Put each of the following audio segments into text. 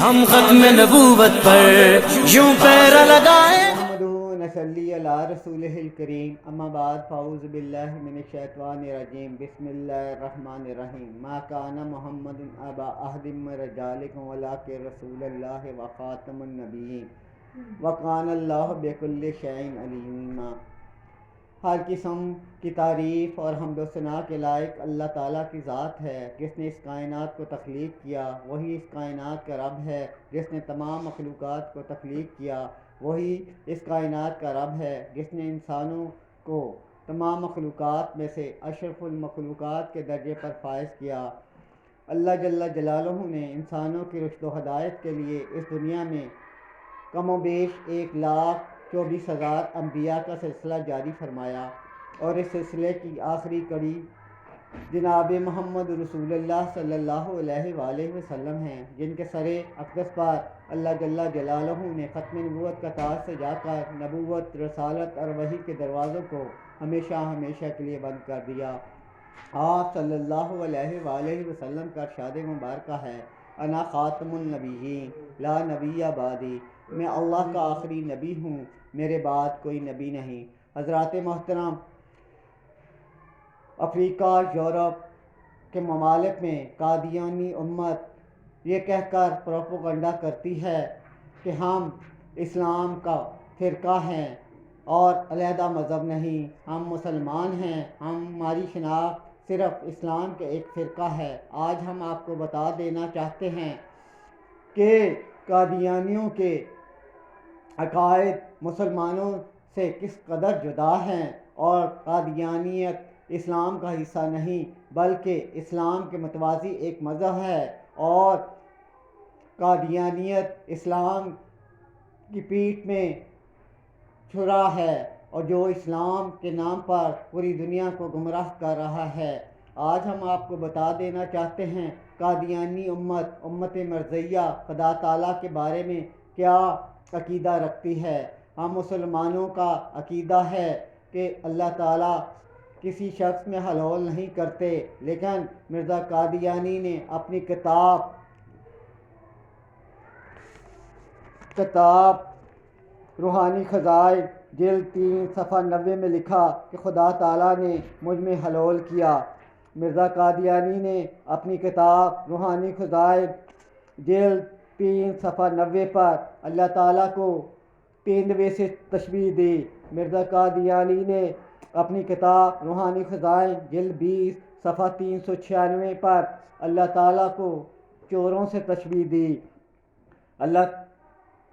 ہم ختم نبوت پر یوں پیرا لگائیں. نصلی علی رسولہ الکریم. اما بعد فاعوذ باللہ من الشیطان الرجیم. بسم اللہ الرحمن الرحیم. ما کان محمد ابا احد من رجالکم ولکن رسول اللہ وخاتم النبیین وکان اللہ بکل شیء علیما. ہر قسم کی تعریف اور حمد و ثنا کے لائق اللہ تعالیٰ کی ذات ہے جس نے اس کائنات کو تخلیق کیا. وہی اس کائنات کا رب ہے. جس نے تمام مخلوقات کو تخلیق کیا وہی اس کائنات کا رب ہے. جس نے انسانوں کو تمام مخلوقات میں سے اشرف المخلوقات کے درجے پر فائز کیا. اللہ جل جلالہ نے انسانوں کی رشد و ہدایت کے لیے اس دنیا میں کم و بیش 1,24,000 انبیاء کا سلسلہ جاری فرمایا، اور اس سلسلے کی آخری کڑی جناب محمد رسول اللہ صلی اللہ علیہ وآلہ وسلم ہیں، جن کے سر اقدس پر اللہ جل جلالہ نے ختم نبوت کا تاج سے جا کر نبوت، رسالت اور وحی کے دروازوں کو ہمیشہ ہمیشہ کے لیے بند کر دیا. آپ صلی اللہ علیہ وآلہ وسلم کا ارشاد مبارکہ ہے: انا خاتم النبیین لا نبی بعدی. میں اللہ کا آخری نبی ہوں، میرے بعد کوئی نبی نہیں. حضرات محترم، افریقہ، یورپ کے ممالک میں قادیانی امت یہ کہہ کر پروپیگنڈا کرتی ہے کہ ہم اسلام کا فرقہ ہیں اور علیحدہ مذہب نہیں، ہم مسلمان ہیں، ہماری شناخت صرف اسلام کے ایک فرقہ ہے. آج ہم آپ کو بتا دینا چاہتے ہیں کہ قادیانیوں کے عقائد مسلمانوں سے کس قدر جدا ہیں، اور قادیانیت اسلام کا حصہ نہیں بلکہ اسلام کے متوازی ایک مذہب ہے، اور قادیانیت اسلام کی پیٹھ میں چھرا ہے اور جو اسلام کے نام پر پوری دنیا کو گمراہ کر رہا ہے. آج ہم آپ کو بتا دینا چاہتے ہیں قادیانی امت مرضیہ خدا تعالیٰ کے بارے میں کیا عقیدہ رکھتی ہے. ہم مسلمانوں کا عقیدہ ہے کہ اللہ تعالیٰ کسی شخص میں حلول نہیں کرتے، لیکن مرزا قادیانی نے اپنی کتاب روحانی خزائن جلد 3 صفحہ 90 میں لکھا کہ خدا تعالیٰ نے مجھ میں حلول کیا. مرزا قادیانی نے اپنی کتاب روحانی خزائن جلد 3 صفحہ 90 پر اللہ تعالیٰ کو تیندوے سے تشبیہ دی. مرزا قادیانی نے اپنی کتاب روحانی خزائن جلد 20 صفحہ 396 پر اللہ تعالیٰ کو چوروں سے تشبیہ دی. اللہ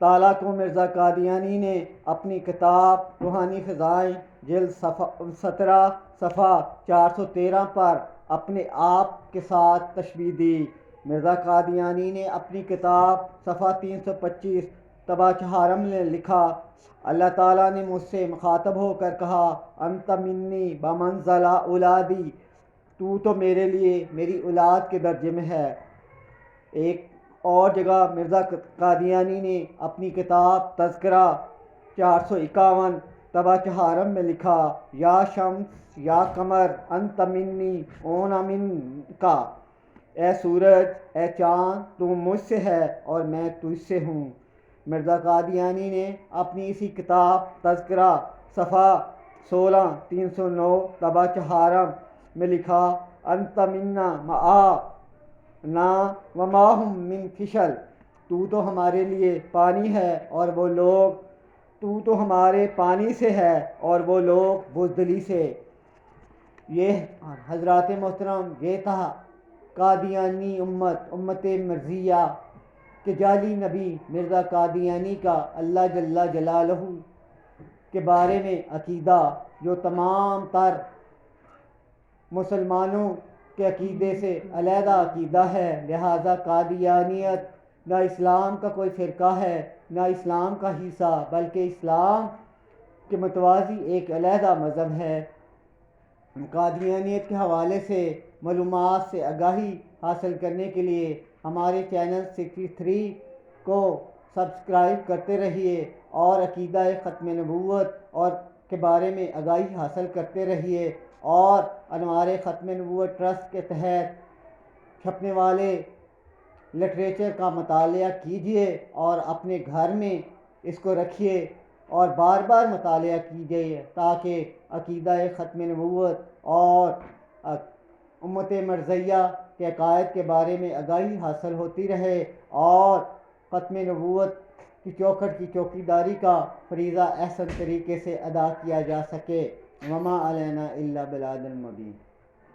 تعالیٰ کو مرزا قادیانی نے اپنی کتاب روحانی خزائن جلد 17 صفحہ 413 پر اپنے آپ کے ساتھ تشبیہ دی. مرزا قادیانی نے اپنی کتاب صفحہ 325 طبع چہارم میں لکھا: اللہ تعالیٰ نے مجھ سے مخاطب ہو کر کہا: انت منی بمنزلہ اولادی، تو تو میرے لیے میری اولاد کے درجے میں ہے. ایک اور جگہ مرزا قادیانی نے اپنی کتاب تذکرہ 451 طبع چہارم میں لکھا: یا شمس یا قمر انت منی اونا من کا، اے سورج اے چاند تو مجھ سے ہے اور میں تجھ سے ہوں. مرزا قادیانی نے اپنی اسی کتاب تذکرہ صفحہ 16 309 طبع چہارم میں لکھا: انت منا معا نا وما ہم من فشل، تو تو ہمارے لیے پانی ہے اور وہ لوگ، تو تو ہمارے پانی سے ہے اور وہ لوگ بزدلی سے. یہ حضرات محترم، یہ تھا قادیانی امت مرضیہ کہ جعلی نبی مرزا قادیانی کا اللہ جل جلالہ کے بارے میں عقیدہ جو تمام تر مسلمانوں کے عقیدے سے علیحدہ عقیدہ ہے. لہذا قادیانیت نہ اسلام کا کوئی فرقہ ہے نہ اسلام کا حصہ، بلکہ اسلام کے متوازی ایک علیحدہ مذہب ہے. قادیانیت کے حوالے سے معلومات سے آگاہی حاصل کرنے کے لیے ہمارے چینل 63 کو سبسکرائب کرتے رہیے اور عقیدہ ختم نبوت اور کے بارے میں آگاہی حاصل کرتے رہیے، اور انوار ختم نبوت ٹرسٹ کے تحت چھپنے والے لٹریچر کا مطالعہ کیجئے اور اپنے گھر میں اس کو رکھیے اور بار بار مطالعہ کیجئے تاکہ عقیدہ ختم نبوت اور امت مرضیہ کے عقائد کے بارے میں آگاہی حاصل ہوتی رہے اور ختم نبوت کی چوکھٹ کی چوکیداری کا فریضہ احسن طریقے سے ادا کیا جا سکے۔ وما علینا الا البلاغ المبین۔